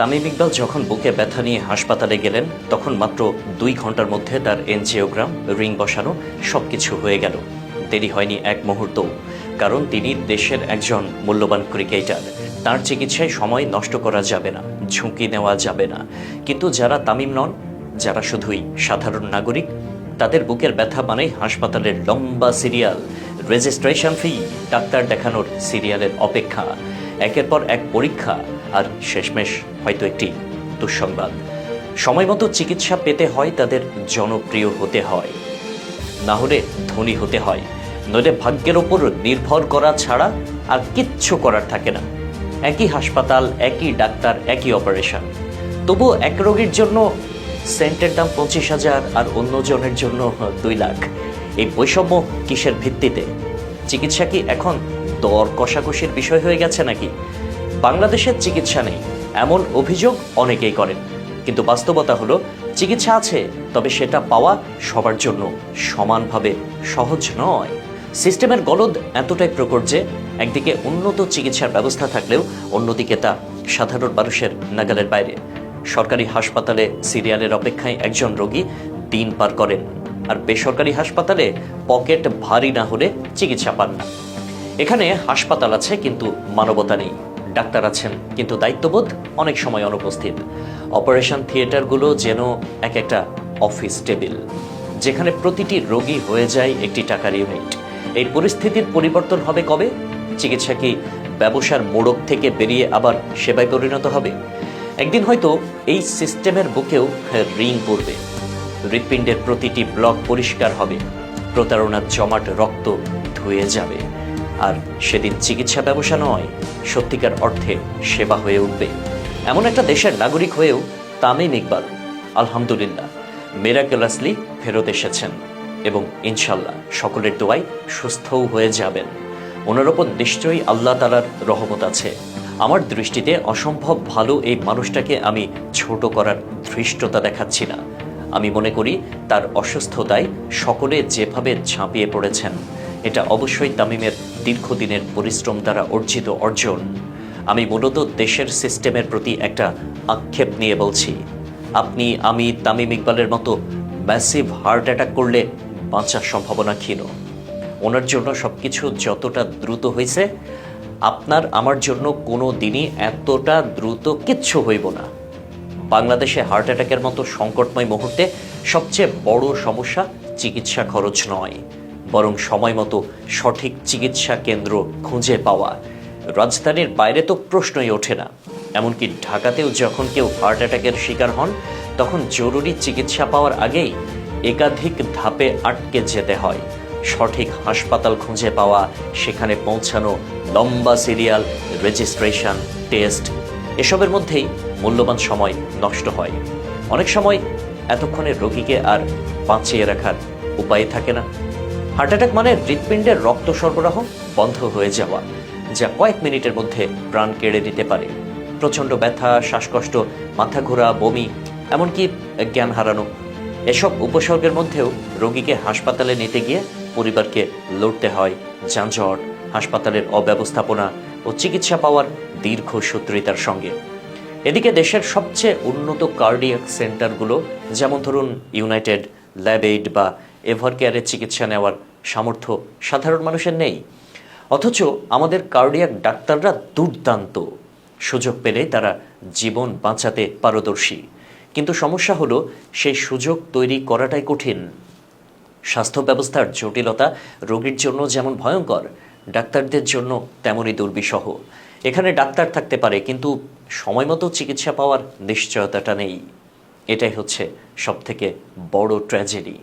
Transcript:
তামিম ইকবাল যখন বুকে ব্যথা নিয়ে হাসপাতালে গেলেন তখন মাত্র 2 ঘন্টার মধ্যে তার এনজিওগ্রাম, রিং বসানো সবকিছু হয়ে গেল। দেরি হয়নি এক মুহূর্ত, কারণ তিনি দেশের একজন মূল্যবান ক্রিকেটার। তার চিকিৎসায় সময় নষ্ট করা যাবে না, ঝুঁকি নেওয়া যাবে না। কিন্তু যারা তামিম নন, যারা শুধুই সাধারণ নাগরিক, তাদের বুকের ব্যথা মানেই হাসপাতালের লম্বা সিরিয়াল, রেজিস্ট্রেশন ফি, ডাক্তার দেখানোর সিরিয়ালের অপেক্ষা, একের পর এক পরীক্ষা, আর শেষমেশ হয়তো একটি দুঃসংবাদ। সময় মতো চিকিৎসা পেতে হয় তাদের জনপ্রিয় হতে হয়, না হলে ধনী হতে হয়, নইলে ভাগ্যের ওপর নির্ভর করা ছাড়া আর কিচ্ছু করার থাকে না। একই হাসপাতাল, একই ডাক্তার, একই অপারেশন, তবুও এক রোগীর জন্য সেন্টের দাম 25,000 আর অন্য জনের জন্য 2 লাখ। এই বৈষম্য কিসের ভিত্তিতে? চিকিৎসা কি এখন দর কষাকষির বিষয় হয়ে গেছে নাকি? বাংলাদেশের চিকিৎসা নেই এমন অভিযোগ অনেকেই করেন, কিন্তু বাস্তবতা হলো চিকিৎসা আছে, তবে সেটা পাওয়া সবার জন্য সমানভাবে সহজ নয়। সিস্টেমের গলদ এতটাই প্রকট যে একদিকে উন্নত চিকিৎসার ব্যবস্থা থাকলেও অন্যদিকে তা সাধারণ মানুষের নাগালের বাইরে। সরকারি হাসপাতালে সিরিয়ালের অপেক্ষায় একজন রোগী দিন পার করেন, আর বেসরকারি হাসপাতালে পকেট ভারী না হলে চিকিৎসা পান না। এখানে হাসপাতাল আছে কিন্তু মানবতা নেই, ডাক্তার আছেন কিন্তু দায়িত্ববোধ অনেক সময় অনুপস্থিত। অপারেশন থিয়েটারগুলো যেন এক একটা অফিস টেবিল, যেখানে প্রতিটি রোগী হয়ে যায় একটি টাকার ইউনিট। এই পরিস্থিতির পরিবর্তন হবে কবে? চিকিৎসা কি ব্যবসার মোড়ক থেকে বেরিয়ে আবার সেবায় পরিণত হবে? একদিন হয়তো এই সিস্টেমের বুকেও রিং পড়বে, হৃৎপিণ্ডের প্রতিটি ব্লক পরিষ্কার হবে, প্রতারণার জমাট রক্ত ধুয়ে যাবে, আর সেদিন চিকিৎসা ব্যবসা নয়, সত্যিকার অর্থে সেবা হয়ে উঠবে। এমন একটা দেশের নাগরিক হয়েও তামিম ইকবাল আলহামদুলিল্লাহ মিরাকুলাসলি ফেরত এসেছেন, এবং ইনশাল্লাহ সকলের দোয়ায় সুস্থও হয়ে যাবেন। ওনার ওপর নিশ্চয়ই আল্লাহ তাআলার রহমত আছে। আমার দৃষ্টিতে অসম্ভব ভালো এই মানুষটাকে আমি ছোট করার ধৃষ্টতা দেখাচ্ছি না। আমি মনে করি তার অসুস্থতায় সকলে যেভাবে ঝাঁপিয়ে পড়েছেন, এটা অবশ্যই তামিমের দীর্ঘদিনের পরিশ্রম দ্বারা অর্জিত অর্জন। আমি মূলত দেশের সিস্টেমের প্রতি একটা আক্ষেপ নিয়ে বলছি। আপনি, আমি, তামিম ইকবালের মতো ম্যাসিভ হার্ট অ্যাটাক করলে বাঁচার সম্ভাবনা ক্ষীণ। ওনার জন্য সবকিছু যতটা দ্রুত হয়েছে, আপনার আমার জন্য কোনো দিনই এতটা দ্রুত কিচ্ছু হইব না। বাংলাদেশে হার্ট অ্যাটাকের মতো সংকটময় মুহূর্তে সবচেয়ে বড় সমস্যা চিকিৎসা খরচ নয়, বরং সময় মতো সঠিক চিকিৎসা কেন্দ্র খুঁজে পাওয়া। রাজধানীর বাইরে তো প্রশ্নই ওঠে না। এমনকি ঢাকাতেও যখন কেউ হার্ট অ্যাটাকের শিকার হন, তখন জরুরি চিকিৎসা পাওয়ার আগেই একাধিক ধাপে আটকে যেতে হয়। সঠিক হাসপাতাল খুঁজে পাওয়া, সেখানে পৌঁছানো, লম্বা সিরিয়াল, রেজিস্ট্রেশন, টেস্ট, এসবের মধ্যেই মূল্যবান সময় নষ্ট হয়। অনেক সময় এতক্ষণে রোগীকে আর বাঁচিয়ে রাখার উপায় থাকে না। হার্ট অ্যাটাক মানে হৃৎপিণ্ডের রক্ত সরবরাহ বন্ধ হয়ে যাওয়া, যা কয়েক মিনিটের মধ্যে প্রাণ কেড়ে দিতে পারে। প্রচণ্ড ব্যথা, শ্বাসকষ্ট, মাথা ঘোরা, বমি, এমনকি জ্ঞান হারানো, এসব উপসর্গের মধ্যেও রোগীকে হাসপাতালে নিতে গিয়ে পরিবারকে লড়তে হয় যানজট, হাসপাতালের অব্যবস্থাপনা ও চিকিৎসা পাওয়ার দীর্ঘসূত্রিতার সঙ্গে। এদিকে দেশের সবচেয়ে উন্নত কার্ডিয়াক সেন্টারগুলো, যেমন ধরুন ইউনাইটেড, ল্যাবএইড বা এভারকেয়ারের চিকিৎসা নেওয়ার সামর্থ্য সাধারণ মানুষের নেই। অথচ আমাদের কার্ডিয়াক ডাক্তাররা দুর্দান্ত, সুযোগ পেলে তারা জীবন বাঁচাতে পারদর্শী। কিন্তু সমস্যা হলো সেই সুযোগ তৈরি করাটাই কঠিন। স্বাস্থ্য ব্যবস্থার জটিলতা রোগীর জন্য যেমন ভয়ঙ্কর, ডাক্তারদের জন্য তেমনই দুর্বিষহ। এখানে ডাক্তার থাকতে পারে, কিন্তু সময় মতো চিকিৎসা পাওয়ার নিশ্চয়তাটা নেই। এটাই হচ্ছে সবথেকে বড় ট্র্যাজেডি।